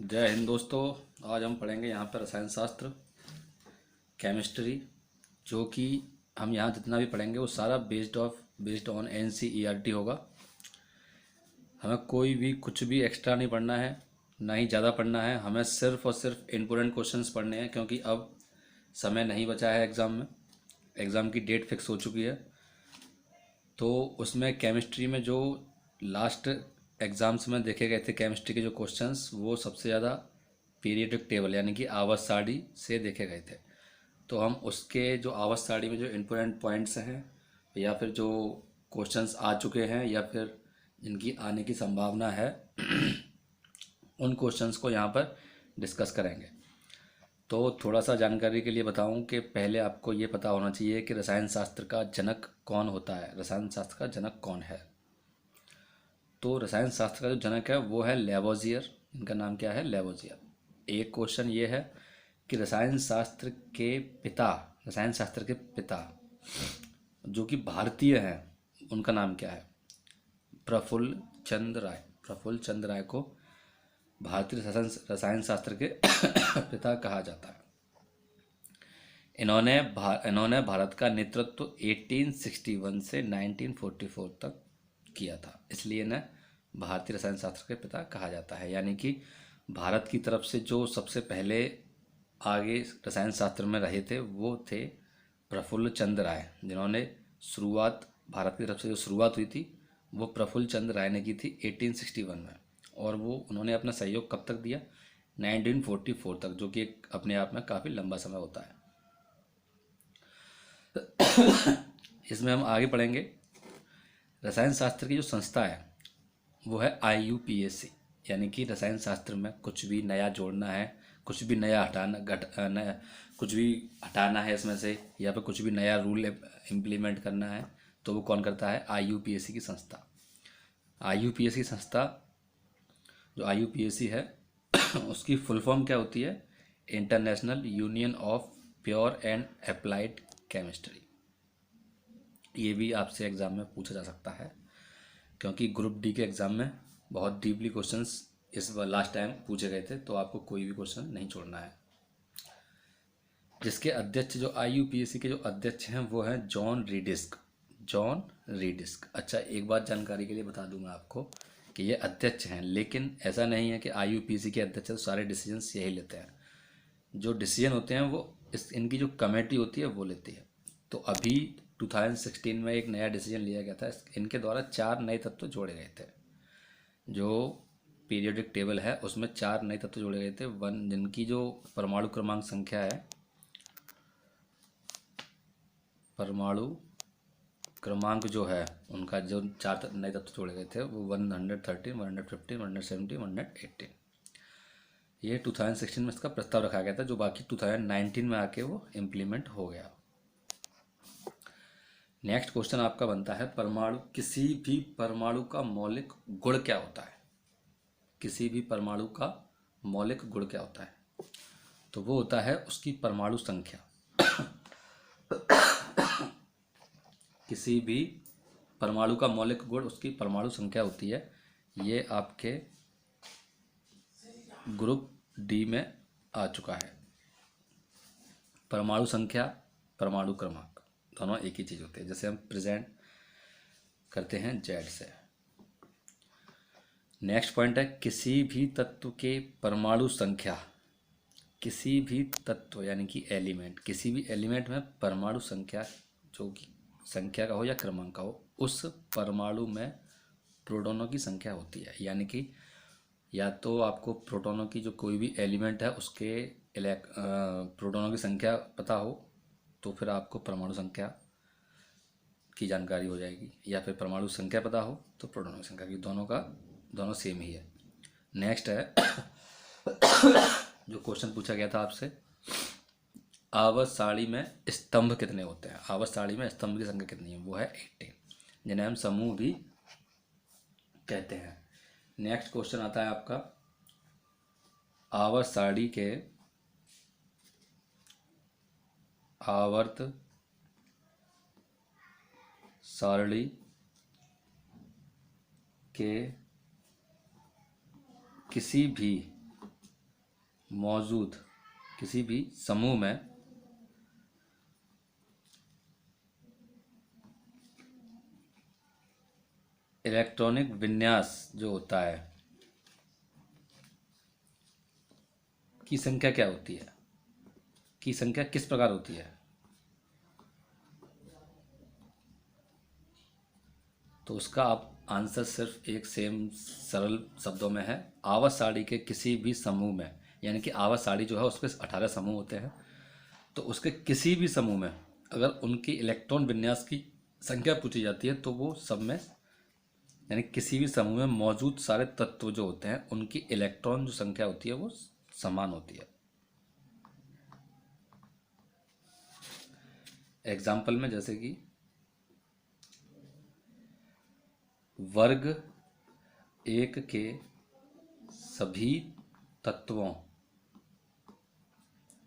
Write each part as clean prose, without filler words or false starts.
जय हिंद दोस्तों। आज हम पढ़ेंगे यहाँ पर रसायन शास्त्र, केमिस्ट्री, जो कि हम यहाँ जितना भी पढ़ेंगे वो सारा बेस्ड ऑन एनसीईआरटी होगा। हमें कोई भी कुछ भी एक्स्ट्रा नहीं पढ़ना है, ना ही ज़्यादा पढ़ना है। हमें सिर्फ और सिर्फ इम्पोर्टेंट क्वेश्चंस पढ़ने हैं, क्योंकि अब समय नहीं बचा है एग्ज़ाम में। एग्ज़ाम की डेट फिक्स हो चुकी है। तो उसमें केमिस्ट्री में जो लास्ट एग्ज़ाम्स में देखे गए थे केमिस्ट्री के जो क्वेश्चंस, वो सबसे ज़्यादा पीरियोडिक टेबल यानी कि आवर्त सारणी से देखे गए थे। तो हम उसके जो आवर्त सारणी में जो इम्पोर्टेंट पॉइंट्स हैं, या फिर जो क्वेश्चंस आ चुके हैं, या फिर जिनकी आने की संभावना है उन क्वेश्चंस को यहाँ पर डिस्कस करेंगे। तो थोड़ा सा जानकारी के लिए बताऊं कि पहले आपको ये पता होना चाहिए कि रसायन शास्त्र का जनक कौन होता है। रसायन शास्त्र का जनक कौन है? तो रसायन शास्त्र का जो जनक है वो है लेवोजियर। इनका नाम क्या है? लेवोजियर। एक क्वेश्चन ये है कि रसायन शास्त्र के पिता, रसायन शास्त्र के पिता जो कि भारतीय हैं, उनका नाम क्या है? प्रफुल्ल चंद्र राय। प्रफुल्ल चंद्र राय को भारतीय रसायन शास्त्र के पिता कहा जाता है। इन्होंने भारत का नेतृत्व 1861 से 1944 तक किया था, इसलिए इन्हें भारतीय रसायन शास्त्र के पिता कहा जाता है। यानी कि भारत की तरफ से जो सबसे पहले आगे रसायन शास्त्र में रहे थे वो थे प्रफुल्ल चंद्र राय, जिन्होंने शुरुआत, भारत की तरफ से जो शुरुआत हुई थी वो प्रफुल्ल चंद्र राय ने की थी 1861 में। और वो उन्होंने अपना सहयोग कब तक दिया? 1944 तक, जो कि एक अपने आप में काफ़ी लंबा समय होता है। इसमें हम आगे पढ़ेंगे। रसायन शास्त्र की जो संस्था है वो है IUPAC। यानी कि रसायन शास्त्र में कुछ भी नया जोड़ना है, कुछ भी नया कुछ भी हटाना है इसमें से, या फिर कुछ भी नया रूल इम्प्लीमेंट करना है, तो वो कौन करता है? IUPAC की संस्था। IUPAC की संस्था, जो IUPAC है उसकी फुल फॉर्म क्या होती है? International union of pure and applied chemistry. ये भी आपसे एग्ज़ाम में पूछा जा सकता है, क्योंकि ग्रुप डी के एग्ज़ाम में बहुत डीपली क्वेश्चंस इस बार लास्ट टाइम पूछे गए थे, तो आपको कोई भी क्वेश्चन नहीं छोड़ना है। जिसके अध्यक्ष, जो IUPAC के जो अध्यक्ष हैं वो हैं जॉन रीडिस्क। जॉन रीडिस्क। अच्छा, एक बात जानकारी के लिए बता दूं मैं आपको कि ये अध्यक्ष हैं, लेकिन ऐसा नहीं है कि IUPAC के अध्यक्ष तो सारे डिसीजंस यही लेते हैं। जो डिसीजन होते हैं वो इनकी जो कमेटी होती है वो लेती है। तो अभी 2016 में एक नया डिसीजन लिया गया था। इनके द्वारा 4 नए तत्व जोड़े गए थे। जो पीरियोडिक टेबल है उसमें 4 नए तत्व जोड़े गए थे, जिनकी जो परमाणु क्रमांक संख्या है, परमाणु क्रमांक जो है उनका, जो 4 नए तत्व जोड़े गए थे वो 113, 115, 117, 118। ये 2016 में इसका प्रस्ताव रखा गया था, जो बाकी 2019 में आके वो इम्प्लीमेंट हो गया। नेक्स्ट क्वेश्चन आपका बनता है, परमाणु, किसी भी परमाणु का मौलिक गुण क्या होता है? किसी भी परमाणु का मौलिक गुण क्या होता है? तो वो होता है उसकी परमाणु संख्या। किसी भी परमाणु का मौलिक गुण उसकी परमाणु संख्या होती है। ये आपके ग्रुप डी में आ चुका है। परमाणु संख्या, परमाणु क्रमांक दोनों एक ही चीज़ होते हैं। जैसे हम प्रेजेंट करते हैं जेड से। नेक्स्ट पॉइंट है, किसी भी तत्व के परमाणु संख्या। किसी भी तत्व यानी कि एलिमेंट, किसी भी एलिमेंट में परमाणु संख्या, जो कि संख्या का हो या क्रमांक का हो, उस परमाणु में प्रोटॉनों की संख्या होती है। यानी कि या तो आपको प्रोटॉनों की, जो कोई भी एलिमेंट है उसके प्रोटॉनों की संख्या पता हो तो फिर आपको परमाणु संख्या की जानकारी हो जाएगी, या फिर परमाणु संख्या पता हो तो प्रोटॉनों की संख्या की, दोनों सेम ही है। नेक्स्ट है जो क्वेश्चन पूछा गया था आपसे, आवर्त सारणी में स्तंभ कितने होते हैं? आवर्त सारणी में स्तंभ की संख्या कितनी है? वो है 18, जिन्हें हम समूह भी कहते हैं। नेक्स्ट क्वेश्चन आता है आपका, आवर्त सारणी के आवर्त सारणी के किसी भी मौजूद किसी भी समूह में इलेक्ट्रॉनिक विन्यास जो होता है की संख्या क्या होती है, की संख्या किस प्रकार होती है। तो उसका आप आंसर सिर्फ एक सेम सरल शब्दों में है, आवर्त सारणी के किसी भी समूह में, यानी कि आवर्त सारणी जो है उसके 18 समूह होते हैं, तो उसके किसी भी समूह में अगर उनकी इलेक्ट्रॉन विन्यास की संख्या पूछी जाती है तो वो सब में, यानी किसी भी समूह में मौजूद सारे तत्व जो होते हैं उनकी इलेक्ट्रॉन जो संख्या होती है वो समान होती है। एग्जाम्पल में जैसे कि वर्ग एक के सभी तत्वों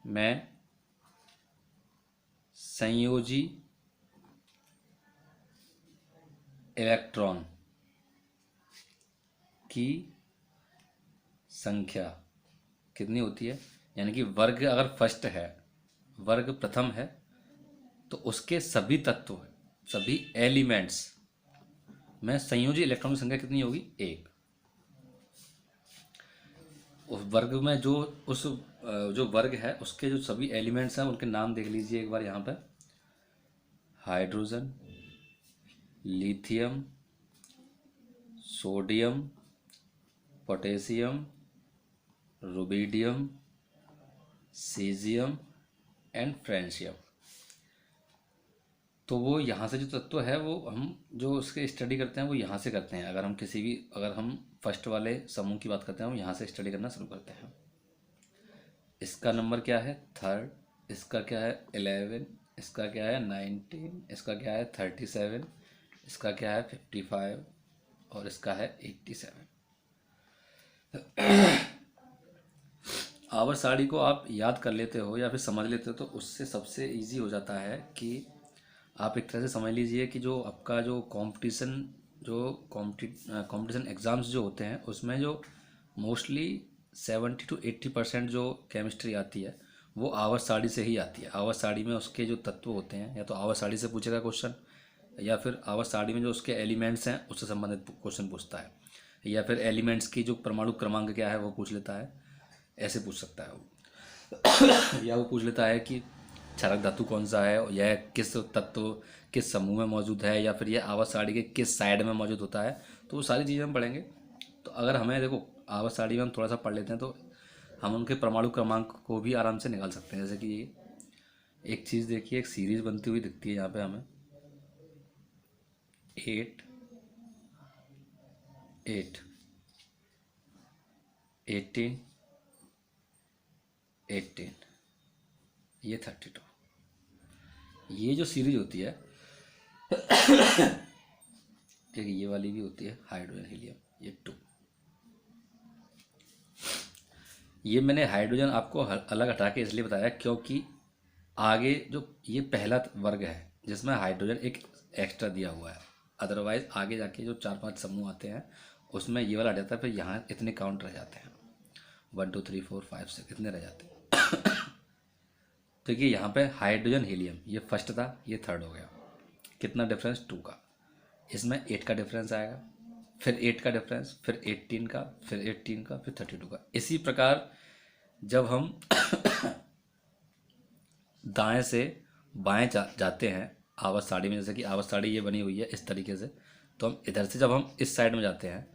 में संयोजी इलेक्ट्रॉन की संख्या कितनी होती है, यानी कि वर्ग अगर फर्स्ट है, वर्ग प्रथम है, तो उसके सभी तत्व, सभी एलिमेंट्स में संयोजी इलेक्ट्रॉन की संख्या कितनी होगी, एक। उस वर्ग में जो उस जो वर्ग है उसके जो सभी एलिमेंट्स हैं उनके नाम देख लीजिए एक बार यहाँ पर, hydrogen, lithium, sodium, potassium, rubidium, caesium and francium. तो वो यहाँ से जो तत्व है वो हम जो उसके स्टडी करते हैं वो यहाँ से करते हैं। अगर हम किसी भी, अगर हम फर्स्ट वाले समूह की बात करते हैं हम यहाँ से स्टडी करना शुरू करते हैं। इसका नंबर क्या है, थर्ड, इसका क्या है 11, इसका क्या है 19, इसका क्या है 37, इसका क्या है 55 और इसका है 87। आवर्त सारणी को आप याद कर लेते हो या फिर समझ लेते हो तो उससे सबसे इजी हो जाता है कि आप एक तरह से समझ लीजिए कि जो आपका जो कंपटीशन एग्ज़ाम्स जो होते हैं उसमें जो मोस्टली 70 to 80% जो केमिस्ट्री आती है वो आवर्त सारणी से ही आती है। आवर्त सारणी में उसके जो तत्व होते हैं या तो आवर्त सारणी से पूछेगा क्वेश्चन, या फिर आवर्त सारणी में जो उसके एलिमेंट्स हैं उससे संबंधित क्वेश्चन पूछता है, या फिर एलिमेंट्स की जो परमाणु क्रमांक क्या है वो पूछ लेता है, ऐसे पूछ सकता है वो। या वो पूछ लेता है कि क्षारक धातु कौन सा है, यह किस तत्व किस समूह में मौजूद है, या फिर यह आवर्त सारणी के किस साइड में मौजूद होता है। तो वो सारी चीज़ें हम पढ़ेंगे। तो अगर हमें देखो आवर्त सारणी में हम थोड़ा सा पढ़ लेते हैं तो हम उनके परमाणु क्रमांक को भी आराम से निकाल सकते हैं। जैसे कि ये एक चीज़ देखिए, एक सीरीज बनती हुई दिखती है यहाँ पे हमें 8 8 18 18, ये 32। ये जो सीरीज होती है एक ये वाली भी होती है हाइड्रोजन हीलियम, ये 2। ये मैंने हाइड्रोजन आपको अलग हटा के इसलिए बताया क्योंकि आगे जो ये पहला वर्ग है जिसमें हाइड्रोजन एक एक्स्ट्रा दिया हुआ है, अदरवाइज आगे जाके जो 4-5 समूह आते हैं उसमें ये वाला हट जाता है, फिर यहाँ इतने काउंट रह जाते हैं 1 2 3 4 5 6 इतने रह जाते हैं। तो ये यहाँ पे हाइड्रोजन हीलियम ये फर्स्ट था, ये थर्ड हो गया। कितना डिफरेंस, 2 का। इसमें 8 का डिफरेंस आएगा, फिर 8 का डिफरेंस, फिर 18 का, फिर 18 का, फिर 32 का। इसी प्रकार जब हम दाएं से बाएं जाते हैं आवर्त सारणी में, जैसे कि आवर्त सारणी ये बनी हुई है इस तरीके से, तो हम इधर से जब हम इस साइड में जाते हैं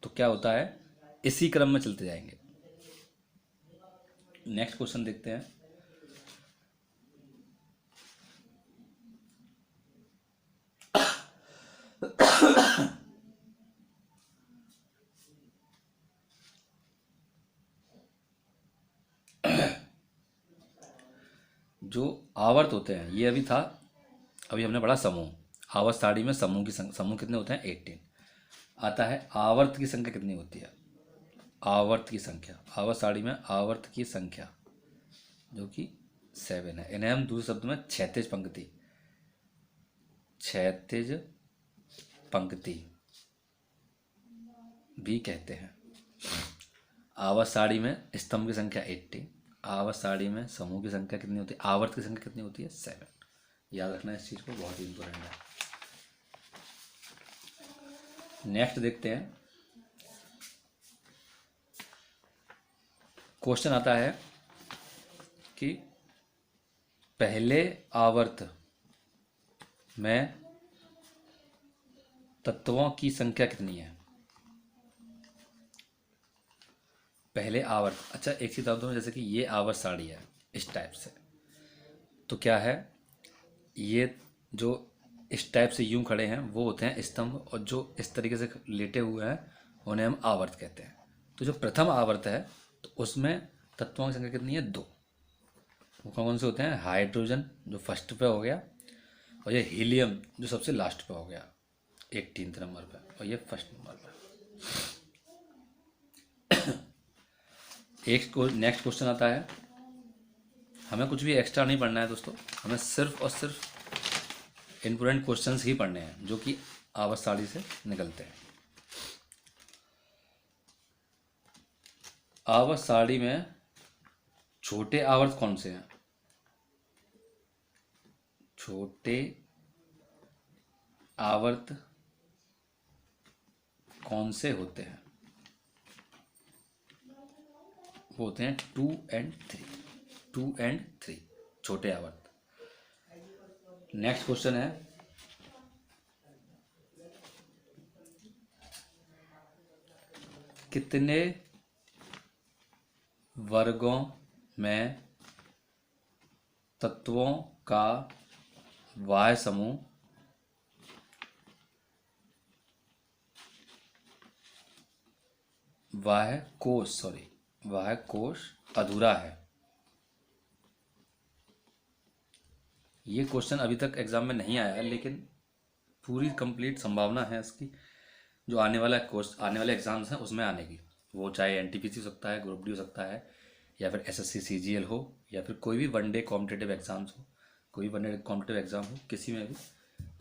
तो क्या होता है, इसी क्रम में चलते जाएंगे। नेक्स्ट क्वेश्चन देखते हैं। जो आवर्त होते हैं ये अभी था, अभी हमने पढ़ा समूह। आवर्त सारणी में समूह की समूह कितने होते हैं, 18 आता है। आवर्त की संख्या कितनी होती है, आवर्त की संख्या, आवर्त सारणी में आवर्त की संख्या जो कि 7 है। इन्हें हम दूसरे शब्द में क्षैतिज पंक्ति, क्षैतिज पंक्ति भी कहते हैं। आवर्त सारणी में स्तंभ की संख्या 80, आवर्त सारणी में समूह की संख्या कितनी होती है, आवर्त की संख्या कितनी होती है 7। याद रखना इस चीज़ को, बहुत ही इंपॉर्टेंट है। नेक्स्ट देखते हैं, क्वेश्चन आता है कि पहले आवर्त में तत्वों की संख्या कितनी है। पहले आवर्त, अच्छा एक चीज बता दूं, जैसे कि ये आवर्त सारणी है इस टाइप से, तो क्या है, ये जो इस टाइप से यूं खड़े हैं वो होते हैं स्तंभ, और जो इस तरीके से लेटे हुए हैं उन्हें हम आवर्त कहते हैं। तो जो प्रथम आवर्त है तो उसमें तत्वों की संख्या कितनी है 2। वो कौन कौन से होते हैं, हाइड्रोजन जो फर्स्ट पे हो गया, और ये हीलियम जो सबसे लास्ट पे हो गया 18 नंबर पे, और ये फर्स्ट नंबर पे। एक नेक्स्ट क्वेश्चन आता है, हमें कुछ भी एक्स्ट्रा नहीं पढ़ना है दोस्तों, हमें सिर्फ और सिर्फ इम्पोर्टेंट क्वेश्चंस ही पढ़ने हैं जो कि आवर्त सारणी से निकलते हैं। आवर्त सारणी में छोटे आवर्त कौन से हैं, छोटे आवर्त कौन से होते हैं, वो होते हैं 2 and 3, 2 and 3 छोटे आवर्त। नेक्स्ट क्वेश्चन है, कितने वर्गों में तत्वों का बाह्य समूह बाह्य कोश अधूरा है। ये क्वेश्चन अभी तक एग्जाम में नहीं आया है, लेकिन पूरी कंप्लीट संभावना है इसकी, जो आने वाले एग्जाम्स हैं उसमें आने की। वो चाहे एनटीपीसी हो सकता है, ग्रुप डी हो सकता है, या फिर एसएससी सीजीएल हो, या फिर कोई भी वनडे कॉम्पिटिटिव एग्जाम्स हो, कोई वनडे कॉम्पिटिटिव एग्जाम हो, किसी में भी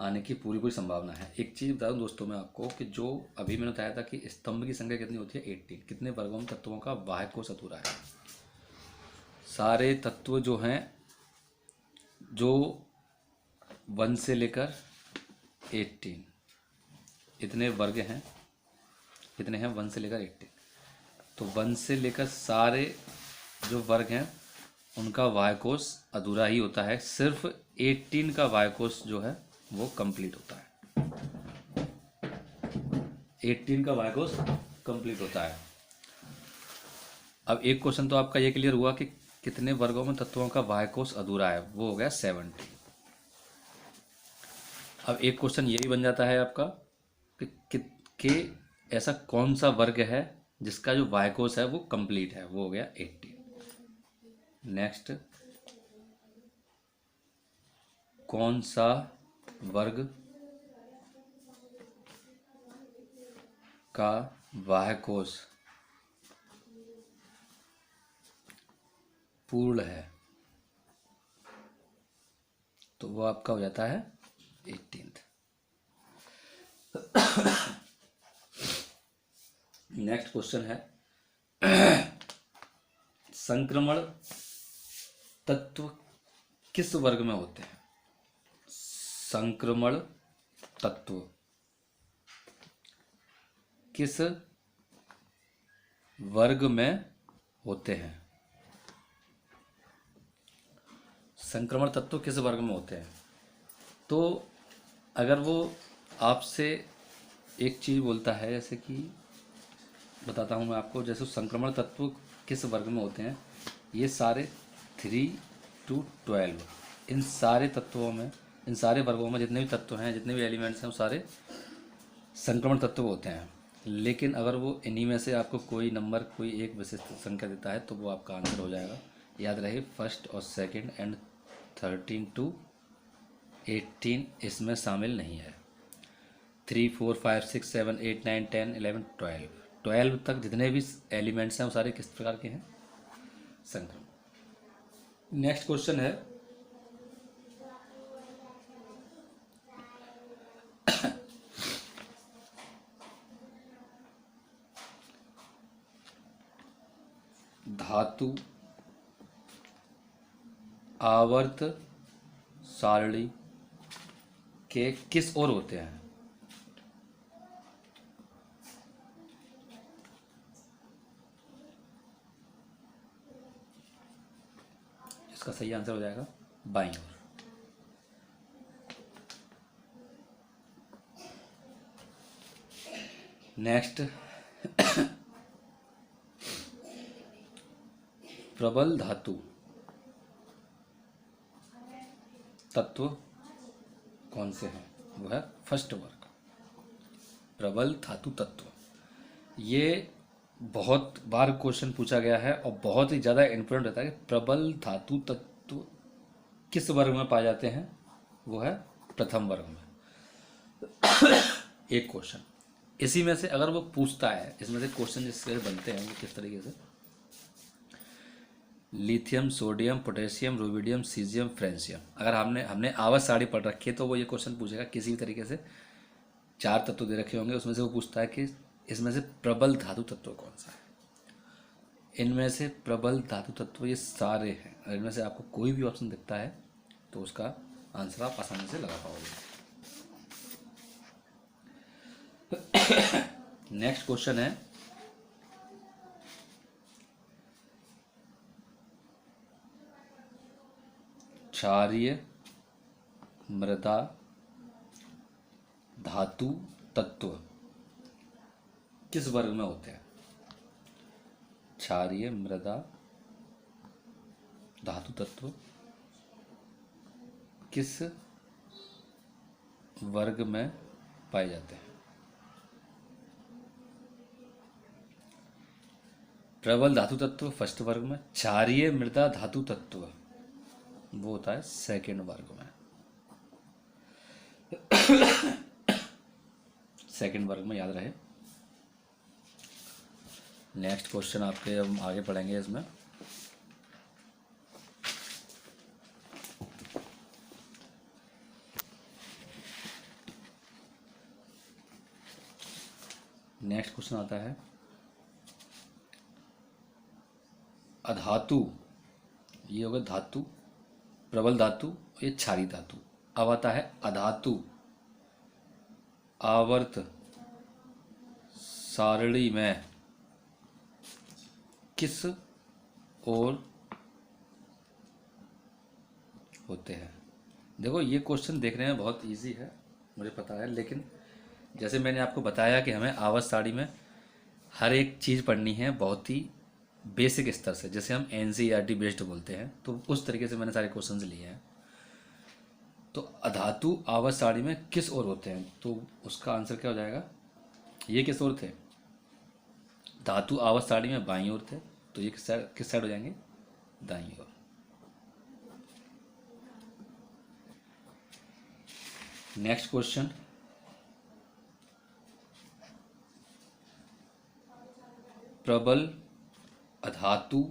आने की पूरी संभावना है। एक चीज़ बता दूं दोस्तों मैं आपको कि जो अभी मैंने बताया था कि स्तंभ की संख्या कितनी होती है 18, कितने वर्गों में तत्वों का बाह्य कोश अधूरा है। सारे तत्व जो हैं, जो 1 से लेकर 18 इतने वर्ग हैं, कितने हैं 1 से लेकर 18, तो 1 से लेकर सारे जो वर्ग हैं उनका बाह्य कोश अधूरा ही होता है, सिर्फ 18 का बाह्य कोश जो है वो कंप्लीट होता है, 18 का बाह्य कोश कंप्लीट होता है। अब एक क्वेश्चन तो आपका ये क्लियर हुआ कि कितने वर्गों में तत्वों का बाह्य कोश अधूरा है, वो हो गया 70। अब एक क्वेश्चन ये भी बन जाता है आपका कि ऐसा कौन सा वर्ग है जिसका जो बाह्य कोश है वो कंप्लीट है, वो हो गया 80। नेक्स्ट, कौन सा वर्ग का बाह्य कोश पूर्ण है, तो वो आपका हो जाता है 18th। नेक्स्ट क्वेश्चन है, संक्रमण तत्व किस वर्ग में होते हैं, संक्रमण तत्व किस वर्ग में होते हैं, संक्रमण तत्व किस वर्ग में होते हैं। तो अगर वो आपसे एक चीज़ बोलता है, जैसे कि बताता हूँ मैं आपको, जैसे संक्रमण तत्व किस वर्ग में होते हैं, ये सारे 3 to 12 इन सारे तत्वों में, इन सारे वर्गों में जितने भी तत्व हैं, जितने भी एलिमेंट्स हैं, वो सारे संक्रमण तत्व होते हैं। लेकिन अगर वो इन्हीं में से आपको कोई नंबर, कोई एक विशिष्ट संख्या देता है तो वो आपका आंसर हो जाएगा। याद रहे, फर्स्ट और सेकंड एंड 13 to 18 इसमें शामिल नहीं है। 3, 4, 5, 6, 7, 8, 9, 10, 11, 12 तक जितने भी एलिमेंट्स हैं वो सारे किस प्रकार के हैं, संक्रमण। नेक्स्ट क्वेश्चन है, धातु आवर्त सारणी के किस ओर होते हैं? इसका सही आंसर हो जाएगा बाईं ओर। नेक्स्ट, प्रबल धातु तत्व कौन से हैं? वो है फर्स्ट वर्ग। प्रबल धातु तत्व, ये बहुत बार क्वेश्चन पूछा गया है और बहुत ही ज़्यादा इम्पोर्टेंट रहता है कि प्रबल धातु तत्व किस वर्ग में पाए जाते हैं? वो है प्रथम वर्ग में। एक क्वेश्चन इसी में से अगर वो पूछता है, इसमें से क्वेश्चन जिससे बनते हैं वो किस तरीके से, lithium, sodium, potassium, rubidium, caesium, francium, अगर हमने आवर्त सारणी पढ़ रखी है तो वो ये क्वेश्चन पूछेगा किसी भी तरीके से। 4 तत्व दे रखे होंगे, उसमें से वो पूछता है कि इसमें से प्रबल धातु तत्व कौन सा है। इनमें से प्रबल धातु तत्व ये सारे हैं, अगर इनमें से आपको कोई भी ऑप्शन दिखता है तो उसका आंसर आप आसानी से लगा पाओगे। नेक्स्ट क्वेश्चन है, क्षारीय मृदा धातु तत्व किस वर्ग में होते हैं? क्षारीय मृदा धातु तत्व किस वर्ग में पाए जाते हैं? प्रबल धातु तत्व फर्स्ट वर्ग में, क्षारीय मृदा धातु तत्व वो होता है सेकेंड वर्ग में। सेकेंड वर्ग में, याद रहे। नेक्स्ट क्वेश्चन आपके हम आगे पढ़ेंगे इसमें। नेक्स्ट क्वेश्चन आता है अधातु, ये होगा धातु, प्रबल धातु, ये क्षारीय धातु। अब आता है अधातु आवर्त सारणी में किस ओर होते हैं? देखो ये क्वेश्चन देखने में बहुत इजी है, मुझे पता है, लेकिन जैसे मैंने आपको बताया कि हमें आवर्त सारणी में हर एक चीज़ पढ़नी है बहुत ही बेसिक स्तर से, जैसे हम एनसीईआरटी बेस्ड बोलते हैं, तो उस तरीके से मैंने सारे क्वेश्चंस लिए हैं। तो अधातु आवर्त सारणी में किस ओर होते हैं, तो उसका आंसर क्या हो जाएगा? ये किस ओर थे? धातु आवर्त सारणी में बाईं ओर थे, तो ये किस साइड हो जाएंगे? दाईं ओर। नेक्स्ट क्वेश्चन, प्रबल अधातु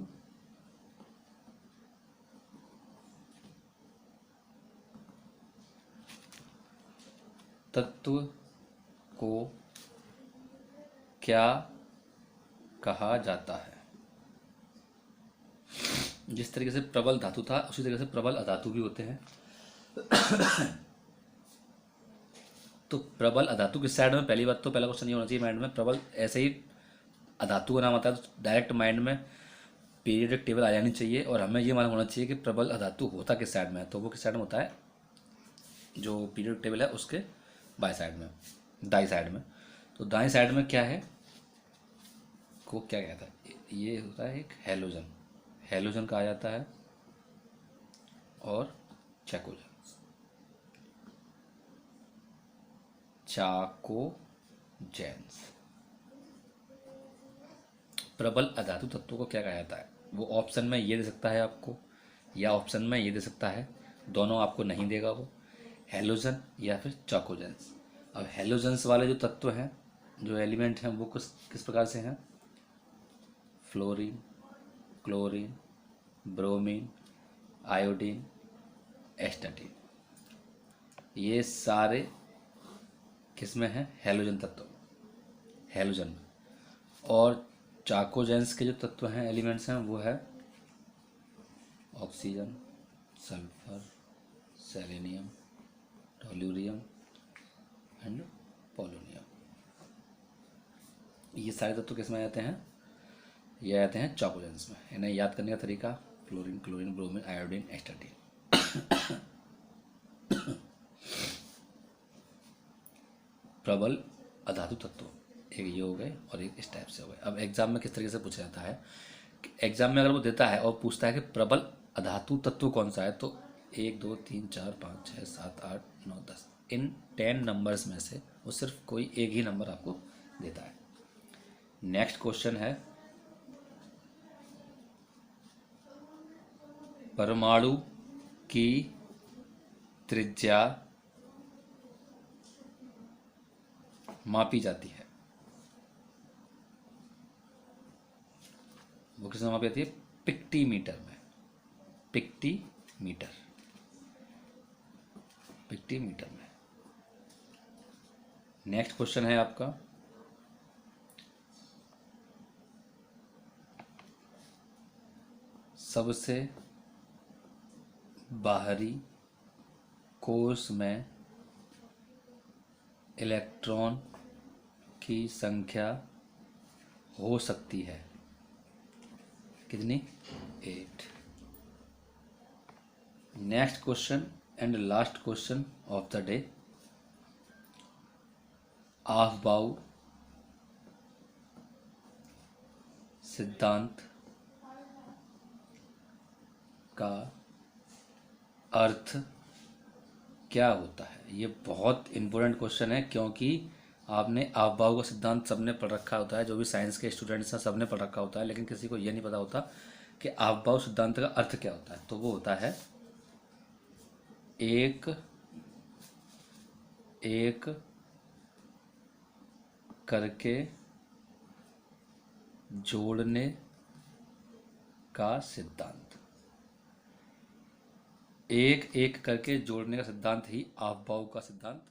तत्व को क्या कहा जाता है? जिस तरीके से प्रबल धातु था उसी तरीके से प्रबल अधातु भी होते हैं। तो प्रबल अधातु किस साइड में? पहली बात तो पहला क्वेश्चन ये होना चाहिए माइंड में, प्रबल ऐसे ही अधातु का नाम आता है तो डायरेक्ट माइंड में पीरियडिक टेबल आ जानी चाहिए, और हमें ये मालूम होना चाहिए कि प्रबल अधातु होता किस साइड में है। तो वो किस साइड में होता है? जो पीरियडिक टेबल है उसके बाई साइड में, दाई साइड में। तो दाई साइड में क्या है, को क्या कहता है? ये होता है एक हैलोजन, हैलोजन कहा जाता है, और चैकोजन, चाकोजेंस। प्रबल अधातु तत्वों को क्या कहा जाता है? वो ऑप्शन में ये दे सकता है आपको, या ऑप्शन में ये दे सकता है, दोनों आपको नहीं देगा वो, हैलोजन या फिर चाकोजेंस। अब हैलोजेंस वाले जो तत्व हैं, जो एलिमेंट हैं, वो किस प्रकार से हैं? Fluorine, chlorine, bromine, iodine, astatine, ये सारे किस में हैं? हैलोजन तत्व, हैलोजन में। और चाकोजेंस के जो तत्व हैं, एलिमेंट्स हैं, वो है oxygen, sulphur, selenium, tellurium and polonium. ये सारे तत्व किस में आते हैं? ये आते हैं चाकोजेंस में। इन्हें याद करने का तरीका: fluorine, chlorine, bromine, iodine, astatine. प्रबल अधातु तत्व, एक ये हो गए और एक इस टाइप से हो गए। अब एग्जाम में किस तरीके से पूछा जाता है कि एग्जाम में अगर वो देता है और पूछता है कि प्रबल अधातु तत्व कौन सा है, तो 1 2 3 4 5 6 7 8 9 10 इन 10 नंबर्स में से वो सिर्फ कोई एक ही नंबर आपको देता है। नेक्स्ट क्वेश्चन है, परमाणु की त्रिज्या मापी जाती है, वो किस में मापी जाती है? पिक्टीमीटर में। पिक्टीमीटर में। नेक्स्ट क्वेश्चन है आपका, सबसे बाहरी कोश में इलेक्ट्रॉन की संख्या हो सकती है कितनी? 8। Next question and last question of the day, अफबाउ सिद्धांत का अर्थ क्या होता है? ये बहुत इंपॉर्टेंट क्वेश्चन है, क्योंकि आपने अफबाउ का सिद्धांत सबने पढ़ रखा होता है, जो भी साइंस के स्टूडेंट्स हैं सबने पढ़ रखा होता है, लेकिन किसी को ये नहीं पता होता कि अफबाउ सिद्धांत का अर्थ क्या होता है। तो वो होता है एक एक करके जोड़ने का सिद्धांत। एक एक करके जोड़ने का सिद्धांत ही अफबाउ का सिद्धांत